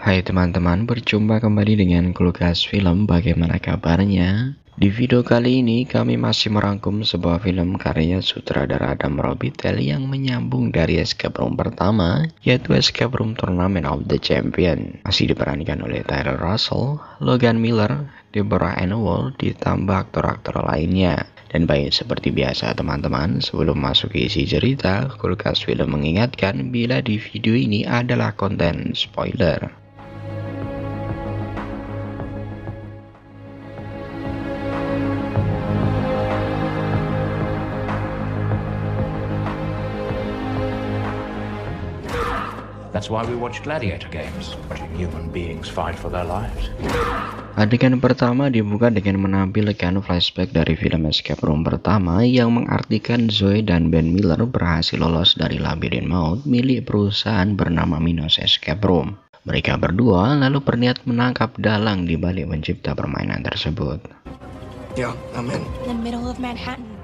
Hai teman-teman, berjumpa kembali dengan Kulkas Film. Bagaimana kabarnya? Di video kali ini kami masih merangkum sebuah film karya sutradara Adam Robitel yang menyambung dari Escape Room pertama, yaitu Escape Room Tournament of the Champion. Masih diperankan oleh Tyler Russell, Logan Miller, Deborah Ann Woll, ditambah aktor-aktor lainnya. Dan baik seperti biasa teman-teman, sebelum masuk ke isi cerita, Kulkas Film mengingatkan bila di video ini adalah konten spoiler. That's why we watch gladiator games, watching human beings fight for their lives. Adegan pertama dibuka dengan menampilkan flashback dari film Escape Room pertama yang mengartikan Zoe dan Ben Miller berhasil lolos dari labirin maut milik perusahaan bernama Minos Escape Room. Mereka berdua lalu berniat menangkap dalang di balik pencipta permainan tersebut. Yeah, I'm in. In the middle of Manhattan.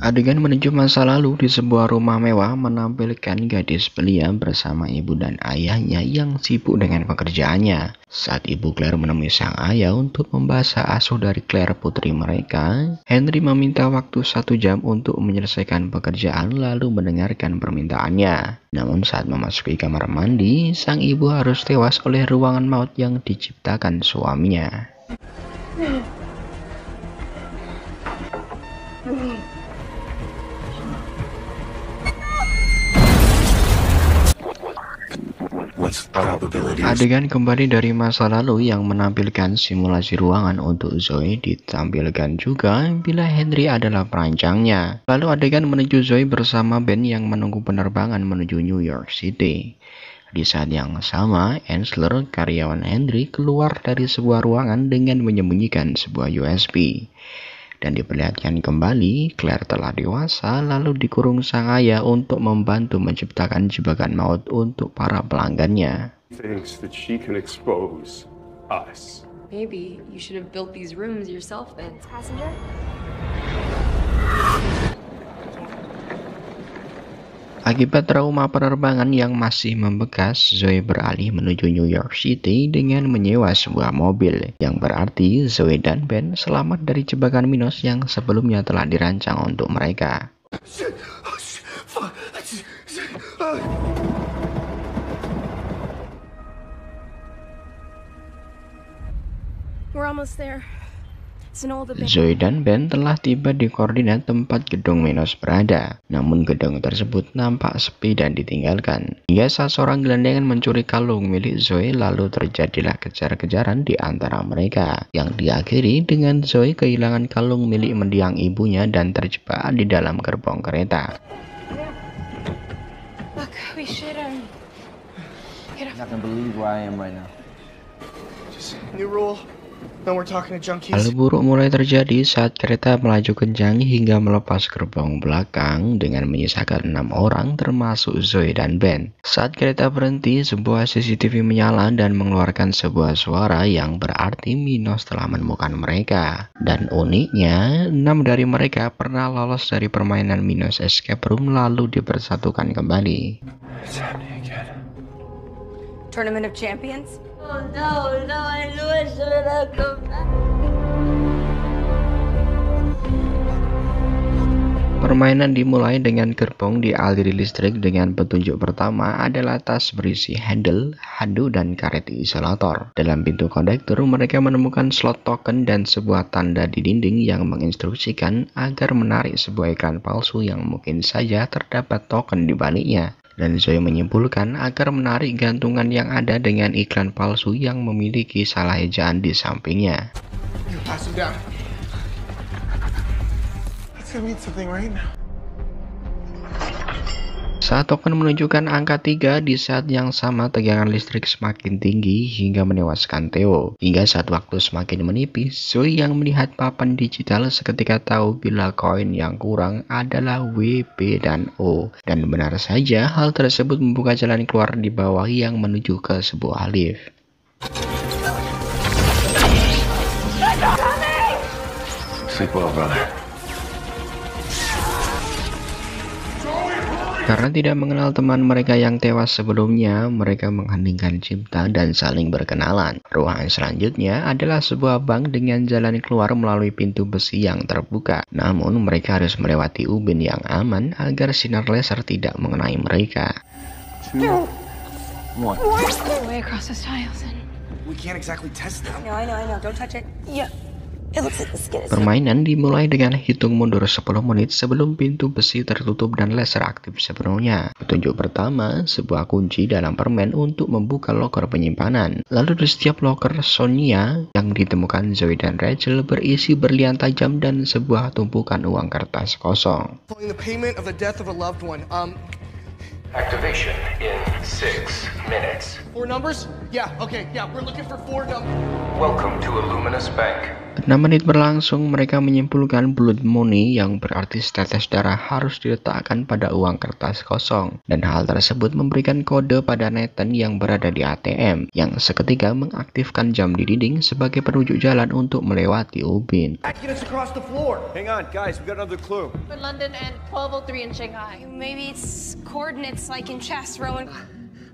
Adegan menuju masa lalu di sebuah rumah mewah menampilkan gadis belia bersama ibu dan ayahnya yang sibuk dengan pekerjaannya. Saat ibu Claire menemui sang ayah untuk membahas asuh dari Claire putri mereka, Henry meminta waktu 1 jam untuk menyelesaikan pekerjaan lalu mendengarkan permintaannya. Namun saat memasuki kamar mandi, sang ibu harus tewas oleh ruangan maut yang diciptakan suaminya. Adegan kembali dari masa lalu yang menampilkan simulasi ruangan untuk Zoe ditampilkan juga bila Henry adalah perancangnya. Lalu adegan menuju Zoe bersama Ben yang menunggu penerbangan menuju New York City. Di saat yang sama, Ansler, karyawan Henry, keluar dari sebuah ruangan dengan menyembunyikan sebuah USB. Dan diperlihatkan kembali, Claire telah dewasa lalu dikurung sang ayah untuk membantu menciptakan jebakan maut untuk para pelanggannya. Thinks that she can expose us. Maybe you should have built these rooms yourself then. Passenger? Akibat trauma penerbangan yang masih membekas, Zoe beralih menuju New York City dengan menyewa sebuah mobil, yang berarti Zoe dan Ben selamat dari jebakan Minos yang sebelumnya telah dirancang untuk mereka. We're almost there. Zoe dan Ben telah tiba di koordinat tempat gedung Minos berada. Namun gedung tersebut nampak sepi dan ditinggalkan. Hingga saat seorang gelandangan mencuri kalung milik Zoe, lalu terjadilah kejar-kejaran di antara mereka, yang diakhiri dengan Zoe kehilangan kalung milik mendiang ibunya dan terjebak di dalam gerbong kereta. Look, we should get You're not gonna believe where I am right now. Just new rule. No more talking to junkies. Hal buruk mulai terjadi saat kereta melaju kencang hingga melepas gerbong belakang dengan menyisakan 6 orang termasuk Zoe dan Ben. Saat kereta berhenti, sebuah CCTV menyala dan mengeluarkan sebuah suara yang berarti Minos telah menemukan mereka. Dan uniknya, 6 dari mereka pernah lolos dari permainan Minos Escape Room lalu dipersatukan kembali. It's happening again. Tournament of Champions? Oh no, I knew I should have come back. Permainan dimulai dengan gerbong dialiri listrik dengan petunjuk pertama adalah tas berisi handle, handuk, dan karet isolator. Dalam pintu kondektor, mereka menemukan slot token dan sebuah tanda di dinding yang menginstruksikan agar menarik sebuah iklan palsu yang mungkin saja terdapat token di baliknya. Dan Zoe menyimpulkan agar menarik gantungan yang ada dengan iklan palsu yang memiliki salah ejaan di sampingnya. You pass him down. That's gonna mean something right now. Saat token menunjukkan angka 3, di saat yang sama tegangan listrik semakin tinggi hingga menewaskan Theo. Hingga saat waktu semakin menipis, Zoe yang melihat papan digital seketika tahu bila koin yang kurang adalah W, B, dan O. Dan benar saja, hal tersebut membuka jalan keluar di bawah yang menuju ke sebuah lift. Sleep well, brother. Joey, hurry! Karena tidak mengenal teman mereka yang tewas sebelumnya, mereka mengheningkan cipta dan saling berkenalan. Ruangan selanjutnya adalah sebuah bank dengan jalan keluar melalui pintu besi yang terbuka. Namun mereka harus melewati ubin yang aman agar sinar laser tidak mengenai mereka. 2, 1. Way across those tiles. We can't exactly test them. I know. Don't touch it. Yeah. It looks like the skin is... Permainan dimulai dengan hitung mundur 10 menit sebelum pintu besi tertutup dan laser aktif sepenuhnya. Petunjuk pertama, sebuah kunci dalam permen untuk membuka loker penyimpanan. Lalu di setiap loker Sonia yang ditemukan Zoe dan Rachel berisi berlian tajam dan sebuah tumpukan uang kertas kosong. Following the payment of the death of a loved one. Activation in 6 minutes. 4 numbers? Yeah, okay, yeah, we're looking for 4 numbers. Welcome to Illuminous Bank. 6 menit berlangsung, mereka menyimpulkan blood money yang berarti setetes darah harus diletakkan pada uang kertas kosong. Dan hal tersebut memberikan kode pada Nathan yang berada di ATM, yang seketika mengaktifkan jam di dinding sebagai penunjuk jalan untuk melewati ubin. Get us across the floor. Hang on, guys, we got another clue. For London and 1203 in Shanghai. Maybe it's coordinates like in chess, Rowan.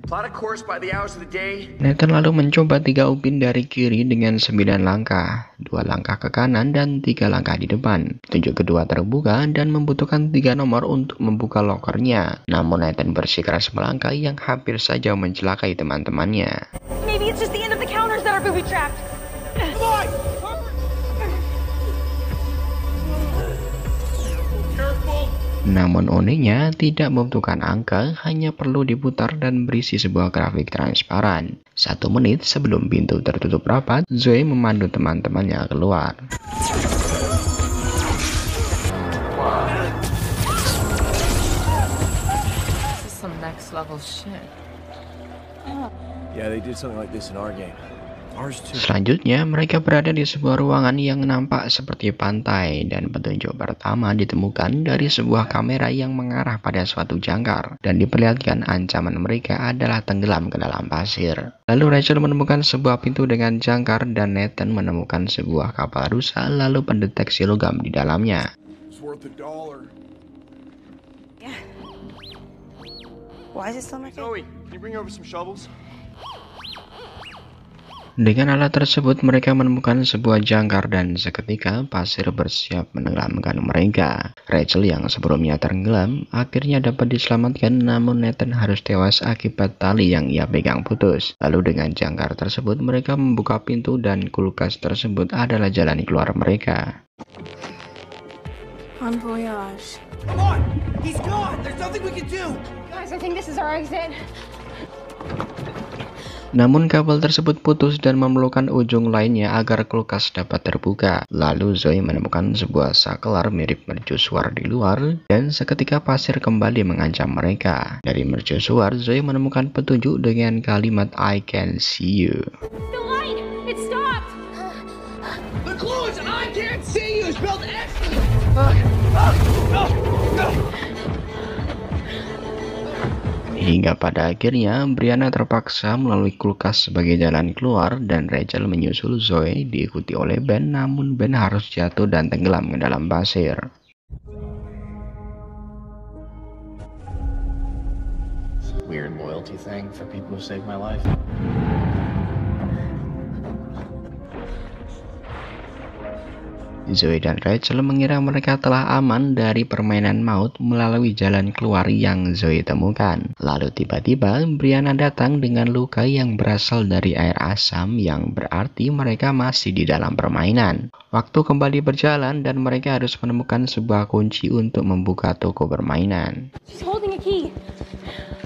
Plot a course by the hours of the day. Nathan lalu mencoba 3 ubin dari kiri dengan 9 langkah, 2 langkah ke kanan dan 3 langkah di depan. Petunjuk kedua terbuka dan membutuhkan 3 nomor untuk membuka lokernya. Namun Nathan bersikeras melangkah yang hampir saja mencelakai teman-temannya. Maybe it's just the end of the counters that are booby trapped. Come on! Careful! Namun uniknya tidak membutuhkan angka, hanya perlu diputar dan berisi sebuah grafik transparan. 1 menit sebelum pintu tertutup rapat, Zoe memandu teman-temannya keluar. This is some next level shit. Yeah, they did something like this in our game. Ours too. Selanjutnya, mereka berada di sebuah ruangan yang nampak seperti pantai, dan petunjuk pertama ditemukan dari sebuah kamera yang mengarah pada suatu jangkar, dan diperlihatkan ancaman mereka adalah tenggelam ke dalam pasir. Lalu Rachel menemukan sebuah pintu dengan jangkar, dan Nathan menemukan sebuah kapal rusa lalu pendeteksi logam di dalamnya. It's worth $1. Yeah. Why is it still marked? Zoe, can you bring over some shovels? Dengan alat tersebut, mereka menemukan sebuah jangkar dan seketika pasir bersiap menenggelamkan mereka. Rachel yang sebelumnya tenggelam akhirnya dapat diselamatkan, namun Nathan harus tewas akibat tali yang ia pegang putus. Lalu dengan jangkar tersebut, mereka membuka pintu dan kulkas tersebut adalah jalan keluar mereka. Bon voyage. Come on! He's gone! There's nothing we can do! Guys, I think this is our exit. Namun kabel tersebut putus dan memerlukan ujung lainnya agar kulkas dapat terbuka. Lalu Zoe menemukan sebuah saklar mirip mercusuar di luar, dan seketika pasir kembali mengancam mereka. Dari mercusuar, Zoe menemukan petunjuk dengan kalimat I can see you. The light! It stopped! The clue is I can't see you! Spelled X! Hingga pada akhirnya, Brianna terpaksa melalui kulkas sebagai jalan keluar, dan Rachel menyusul Zoe diikuti oleh Ben, namun Ben harus jatuh dan tenggelam ke dalam pasir. Weird loyalty thing for people who saved my life. Zoe dan Rachel mengira mereka telah aman dari permainan maut melalui jalan keluar yang Zoe temukan. Lalu tiba-tiba Brianna datang dengan luka yang berasal dari air asam, yang berarti mereka masih di dalam permainan. Waktu kembali berjalan dan mereka harus menemukan sebuah kunci untuk membuka toko permainan. She's holding a key.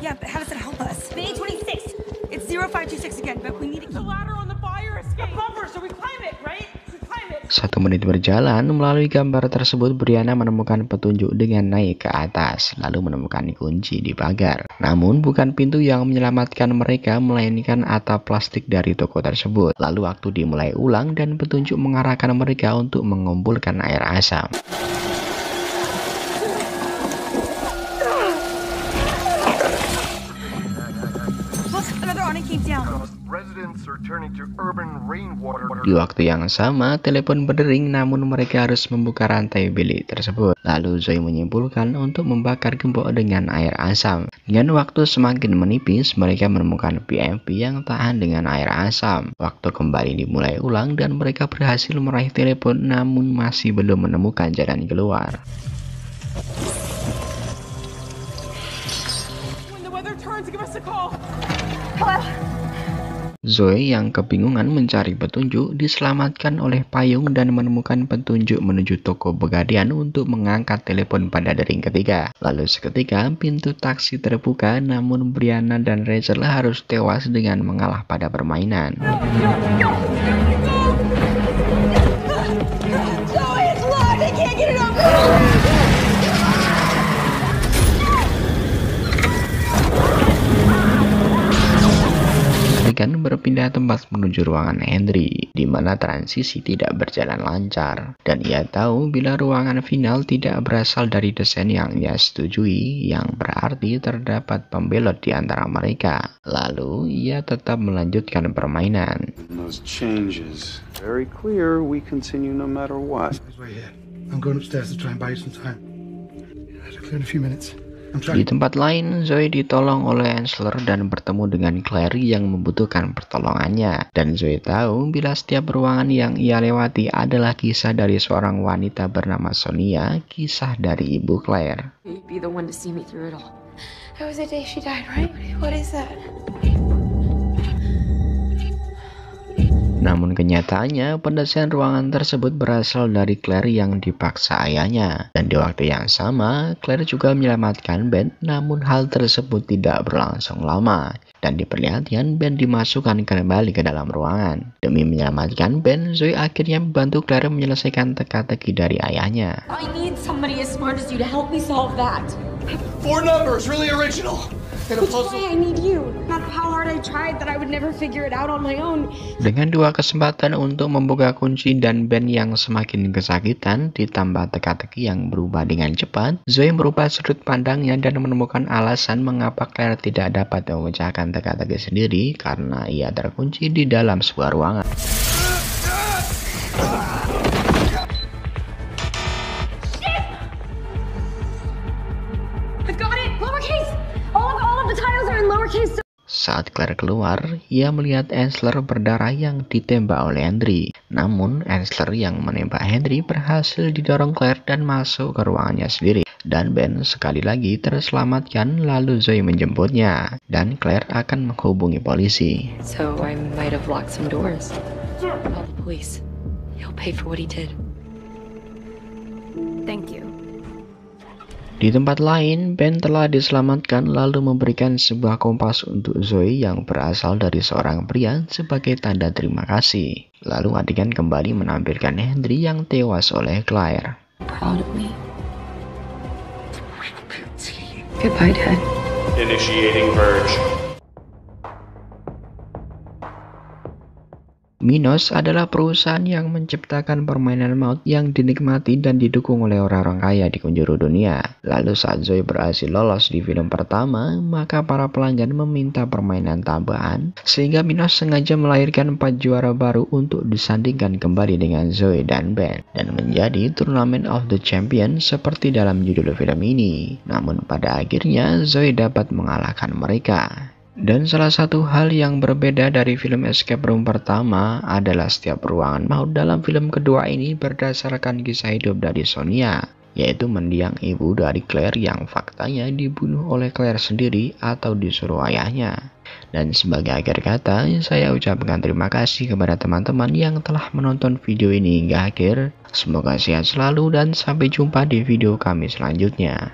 Yeah, but how does it help us? Bay 26. It's 0526 again, but we need a key. The ladder on the fire escape. A bumper, so we climb it, right? 1 menit berjalan, melalui gambar tersebut Brianna menemukan petunjuk dengan naik ke atas, lalu menemukan kunci di pagar. Namun bukan pintu yang menyelamatkan mereka, melainkan atap plastik dari toko tersebut. Lalu waktu dimulai ulang dan petunjuk mengarahkan mereka untuk mengumpulkan air asam. Look, another awning came down. Di waktu yang sama, telepon berdering namun mereka harus membuka rantai bilik tersebut. Lalu Zoe menyimpulkan untuk membakar gembok dengan air asam. Dengan waktu semakin menipis, mereka menemukan PMP yang tahan dengan air asam. Waktu kembali dimulai ulang dan mereka berhasil meraih telepon namun masih belum menemukan jalan keluar. Zoe yang kebingungan mencari petunjuk diselamatkan oleh payung dan menemukan petunjuk menuju toko Begadian untuk mengangkat telepon pada dering ketiga. Lalu seketika pintu taksi terbuka namun Brianna dan Rachel harus tewas dengan mengalah pada permainan. Megan berpindah tempat menuju ruangan Henry, di mana transisi tidak berjalan lancar. Dan ia tahu bila ruangan final tidak berasal dari desain yang ia setujui, yang berarti terdapat pembelot di antara mereka. Lalu, ia tetap melanjutkan permainan. Those changes. Very clear we continue no matter what. I'm going upstairs to try and buy you some time. It'll clear in a few minutes. Di tempat lain, Zoe ditolong oleh Ansler dan bertemu dengan Claire yang membutuhkan pertolongannya. Dan Zoe tahu bila setiap ruangan yang ia lewati adalah kisah dari seorang wanita bernama Sonia, kisah dari ibu Claire. Be the one to see me through it all. That was the day she died, right? What is that? Namun kenyataannya, pendesain ruangan tersebut berasal dari Claire yang dipaksa ayahnya. Dan di waktu yang sama, Claire juga menyelamatkan Ben, namun hal tersebut tidak berlangsung lama. Dan diperlihatkan Ben dimasukkan kembali ke dalam ruangan. Demi menyelamatkan Ben, Zoe akhirnya membantu Claire menyelesaikan teka-teki dari ayahnya. I need somebody as smart as you to help me solve that. 4 numbers, really original. Which is why I need you. No matter how hard I tried, that I would never figure it out on my own. Dengan 2 kesempatan untuk membuka kunci dan Ben yang semakin kesakitan, ditambah teka-teki yang berubah dengan cepat, Zoe merubah sudut pandangnya dan menemukan alasan mengapa Claire tidak dapat memecahkan teka-teki sendiri karena ia terkunci di dalam sebuah ruangan. Saat Claire keluar, ia melihat Ansler berdarah yang ditembak oleh Henry. Namun, Ansler yang menembak Henry berhasil didorong Claire dan masuk ke ruangannya sendiri. Dan Ben sekali lagi terselamatkan, lalu Zoe menjemputnya. Dan Claire akan menghubungi polisi. So I might have locked some doors. Call the police. He'll pay for what he did. Thank you. Di tempat lain, Ben telah diselamatkan lalu memberikan sebuah kompas untuk Zoe yang berasal dari seorang pria sebagai tanda terima kasih. Lalu adegan kembali menampilkan Henry yang tewas oleh Claire. Proud of me. Goodbye, Dad. Initiating purge. Minos adalah perusahaan yang menciptakan permainan maut yang dinikmati dan didukung oleh orang-orang kaya di penjuru dunia. Lalu saat Zoe berhasil lolos di film pertama, maka para pelanggan meminta permainan tambahan, sehingga Minos sengaja melahirkan 4 juara baru untuk disandingkan kembali dengan Zoe dan Ben, dan menjadi Tournament of the Champion seperti dalam judul film ini. Namun pada akhirnya Zoe dapat mengalahkan mereka. Dan salah satu hal yang berbeda dari film Escape Room pertama adalah setiap ruangan maut dalam film kedua ini berdasarkan kisah hidup dari Sonia, yaitu mendiang ibu dari Claire yang faktanya dibunuh oleh Claire sendiri atau disuruh ayahnya. Dan sebagai akhir kata, saya ucapkan terima kasih kepada teman-teman yang telah menonton video ini hingga akhir. Semoga sehat selalu dan sampai jumpa di video kami selanjutnya.